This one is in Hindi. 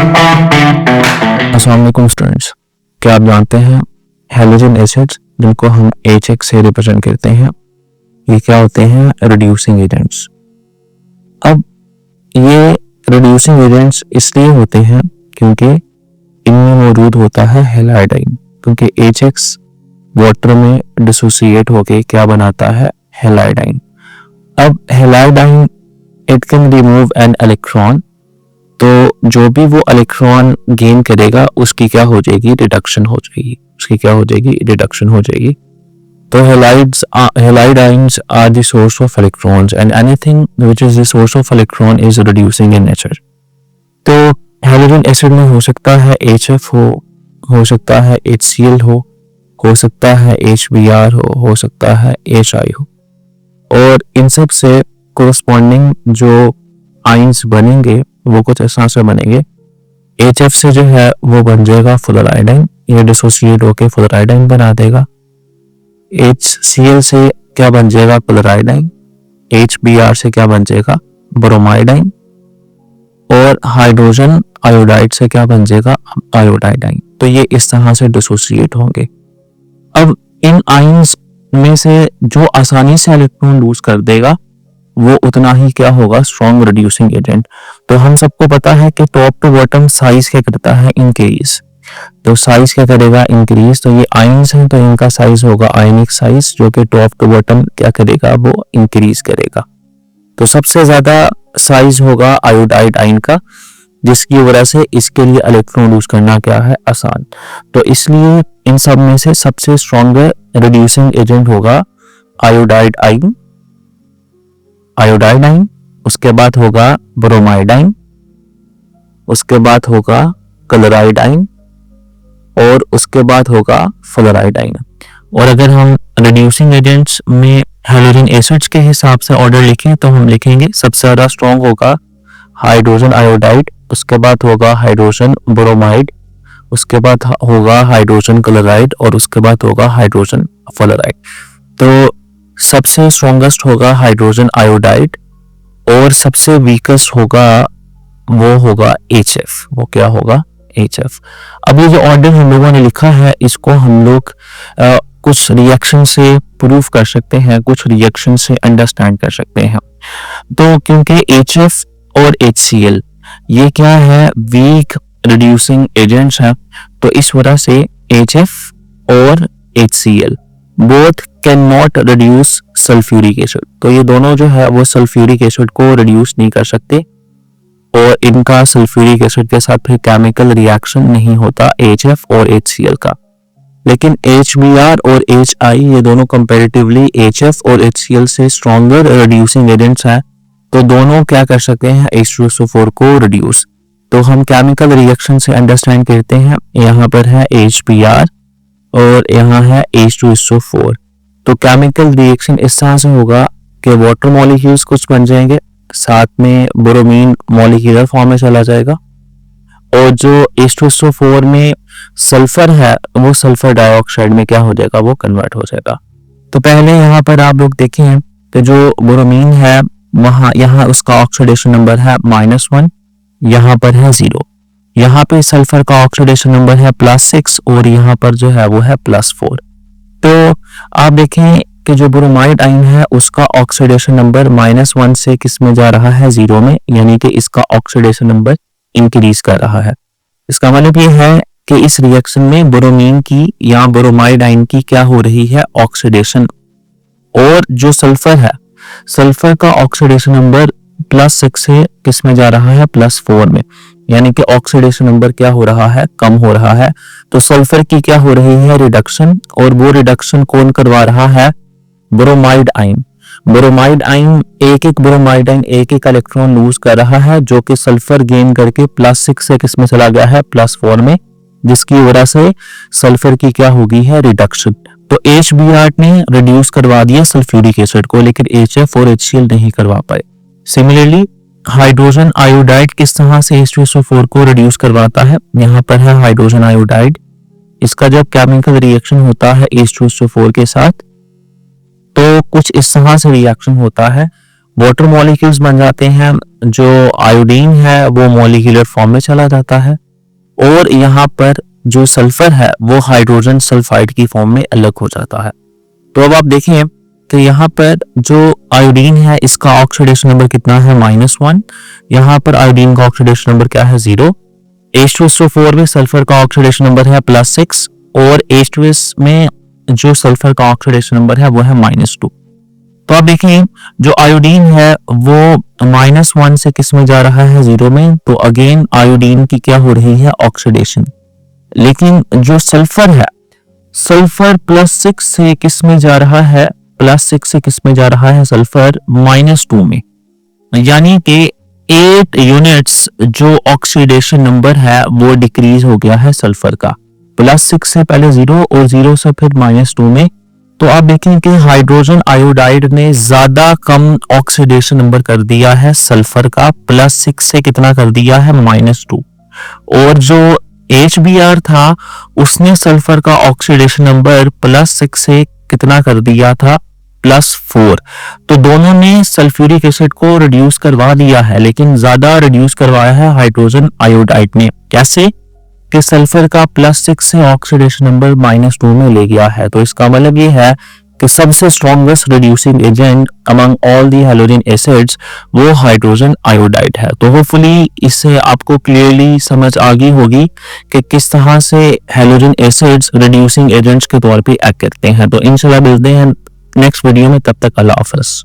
अस्सलाम वालेकुम स्टूडेंट्स, क्या आप जानते हैं हैलोजन एसिड्स जिनको हम HX से रिप्रेजेंट करते हैं, ये क्या होते हैं? Reducing agents. अब ये रिड्यूसिंग एजेंट्स इसलिए होते हैं क्योंकि इनमें मौजूद होता है हैलाइड आयन, क्योंकि HX वाटर में डिसोसिएट होके क्या बनाता है? Halide ion. अब halide ion it can remove an electron, तो जो भी वो इलेक्ट्रॉन गेन करेगा उसकी क्या हो जाएगी? रिडक्शन हो जाएगी। उसकी क्या हो जाएगी? रिडक्शन हो जाएगी। तो halide ions are the source of electrons and anything which is the source of electron is reducing in nature. तो हैलोजन एसिड में हो सकता है HF हो सकता है HCl हो सकता है HBr हो सकता है HI हो, और इन सब से कोरस्पॉन्डिंग जो आयंस बनेंगे वो कुछ इस तरह से बनेंगे। HF से जो है वो बन जाएगा फ्लोराइड आयन, ये डिसोसिएट होके फ्लोराइड आयन बना देगा। HCl से क्या बन जाएगा? Chloride ion. HBr से क्या बन जाएगा? Bromide ion. और हाइड्रोजन आयोडाइड से क्या बन जाएगा? Iodide ion. तो ये इस तरह से डिसोसिएट होंगे। अब इन आयंस में से जो आसानी से इलेक्ट्रॉन लूज कर देगा वो उतना ही क्या होगा? Strong reducing agent. तो हम सबको पता है कि टॉप टू बॉटम साइज क्या करता है? इंक्रीज। तो साइज क्या करेगा? इंक्रीज। तो ये आयंस हैं तो इनका साइज होगा आयनिक साइज, जो कि टॉप टू बॉटम क्या करेगा? वो इंक्रीज करेगा। तो सबसे ज्यादा साइज होगा आयोडाइड आयन का, जिसकी वजह से इसके लिए इलेक्ट्रॉन लूज करना क्या है? आसान। तो इसलिए इन सब में से सबसे स्ट्रॉन्ग रिड्यूसिंग एजेंट होगा आयोडाइड आयन। उसके बाद होगा ब्रोमाइड आयन, उसके बाद होगा क्लोराइड आयन, और उसके बाद होगा फ्लोराइड आयन। और अगर हम रिड्यूसिंग एजेंट्स में हैलोजन एसिड्स के हिसाब से ऑर्डर लिखें तो हम लिखेंगे सबसे ज्यादा स्ट्रॉन्ग होगा हाइड्रोजन आयोडाइड, उसके बाद होगा हाइड्रोजन ब्रोमाइड, उसके बाद होगा हाइड्रोजन क्लोराइड, और उसके बाद होगा हाइड्रोजन फ्लोराइड। तो सबसे स्ट्रॉन्गेस्ट होगा हाइड्रोजन आयोडाइड, और सबसे वीकेस्ट होगा वो होगा HF। वो क्या होगा? HF। अब ये जो ऑर्डर हम लोगों ने लिखा है इसको हम लोग कुछ रिएक्शन से प्रूव कर सकते हैं, कुछ रिएक्शन से अंडरस्टैंड कर सकते हैं। तो क्योंकि HF और HCl ये क्या है? वीक रिड्यूसिंग एजेंट्स हैं, तो इस वजह से HF और HCl both can not reduce sulphuric acid. तो ये दोनों जो है वो सल्फ्यूरिक एसिड को रिड्यूस नहीं कर सकते, और इनका सल्फ्यूरिक एसिड के साथ फिर केमिकल रिएक्शन नहीं होता HF और HCl का। लेकिन HBr और HI ये दोनों कंपैरेटिवली HF और HCl से स्ट्रॉन्गर रिड्यूसिंग एजेंट्स हैं, तो दोनों क्या कर सकते हैं? H2SO4 को रिड्यूस। तो हम केमिकल रिएक्शन से अंडरस्टैंड करते हैं, यहाँ पर है HBr और यहाँ है H2SO4। तो केमिकल रिएक्शन इस तरह से होगा कि वाटर मॉलिक्यूल्स कुछ बन जाएंगे, साथ में ब्रोमीन मॉलिक्यूलर फॉर्म में चला जाएगा, और जो H2SO4 में सल्फर है वो सल्फर डाइऑक्साइड में क्या हो जाएगा? वो कन्वर्ट हो जाएगा। तो पहले यहाँ पर आप लोग देखें कि जो ब्रोमीन है यहाँ उसका ऑक्सीडेशन नंबर है -1, यहाँ पर है 0। यहाँ पे सल्फर का ऑक्सीडेशन नंबर है +6, और यहाँ पर जो है वो है +4। तो आप देखें कि जो ब्रोमाइड आयन है उसका ऑक्सीडेशन नंबर -1 से किस में जा रहा है? 0 में, यानी कि इसका ऑक्सीडेशन नंबर इंक्रीज कर रहा है। इसका मतलब ये है कि इस रिएक्शन में ब्रोमीन की या ब्रोमाइड आयन की क्या हो रही है? ऑक्सीडेशन। और जो सल्फर है, सल्फर का ऑक्सीडेशन नंबर +6 से किस में जा रहा है? +4 में, यानी कि ऑक्सीडेशन नंबर क्या हो रहा है? कम हो रहा है। तो सल्फर की क्या हो रही है? रिडक्शन। और वो रिडक्शन कौन करवा रहा है? Bromide ion. ब्रोमाइड आयन एक ब्रोमाइड आयन एक इलेक्ट्रॉन लूज कर रहा है, जो कि सल्फर गेन करके +6 से किस में चला गया है? +4 में, जिसकी वजह से सल्फर की क्या होगी है? रिडक्शन। तो HBr ने रिड्यूस करवा दिया सल्फ्यूरिक एसिड को, लेकिन HF और HCl नहीं करवा पाए। सिमिलरली हाइड्रोजन आयोडाइड किस तरह से H2SO4 को रिड्यूस करवाता है? यहाँ पर है हाइड्रोजन आयोडाइड। इसका जब केमिकल रिएक्शन होता है H2SO4 के साथ तो कुछ इस तरह से रिएक्शन होता है, वाटर मॉलिक्यूल्स बन जाते हैं, जो आयोडीन है वो मॉलिक्यूलर फॉर्म में चला जाता है, और यहाँ पर जो सल्फर है वो हाइड्रोजन सल्फाइड की फॉर्म में अलग हो जाता है। तो अब आप देखें कि यहाँ पर जो आयोडीन है इसका ऑक्सीडेशन नंबर कितना है -1, यहाँ पर आयोडीन का ऑक्सीडेशन नंबर क्या है 0, H2SO4 में सल्फर का ऑक्सीडेशन नंबर है +6 और H2S में जो सल्फर का ऑक्सीडेशन नंबर है वो है -2। तो आप देखें जो आयोडीन है वो -1 से किस में जा रहा है 0 में, तो अगेन आयोडीन की क्या हो रही है ऑक्सीडेशन। लेकिन जो सल्फर है, सल्फर +6 से किस में जा रहा है, +6 से किस में जा रहा है सल्फर -2 में, यानी कि 8 यूनिट्स जो ऑक्सीडेशन नंबर है वो डिक्रीज हो गया है सल्फर का, +6 से पहले 0 और 0 से फिर -2 में। तो आप देखें कि हाइड्रोजन आयोडाइड ने ज्यादा कम ऑक्सीडेशन नंबर कर दिया है सल्फर का, +6 से कितना कर दिया है -2, और जो HBr था उसने सल्फर का ऑक्सीडेशन नंबर +6 से कितना कर दिया था +4। तो दोनों ने सल्फ्यूरिक एसिड को रिड्यूस करवा दिया है, लेकिन ज्यादा रिड्यूस करवाया है हाइड्रोजन आयोडाइड ने। कैसे कि सल्फर का +6 से ऑक्सीडेशन नंबर -2 में ले गया है। तो इसका मतलब ये है कि सबसे strongest reducing agent among all the halogen acids वो हाइड्रोजन आयोडाइड है। तो होपफुली इससे आपको क्लियरली समझ आ गई होगी कि किस तरह से हैलोजन एसिड्स रिड्यूसिंग एजेंट्स के तौर पे एक्ट करते हैं। तो इंशाल्लाह मिलते हैं नेक्स्ट वीडियो में, तब तक अल्लाह हाफ़िज़।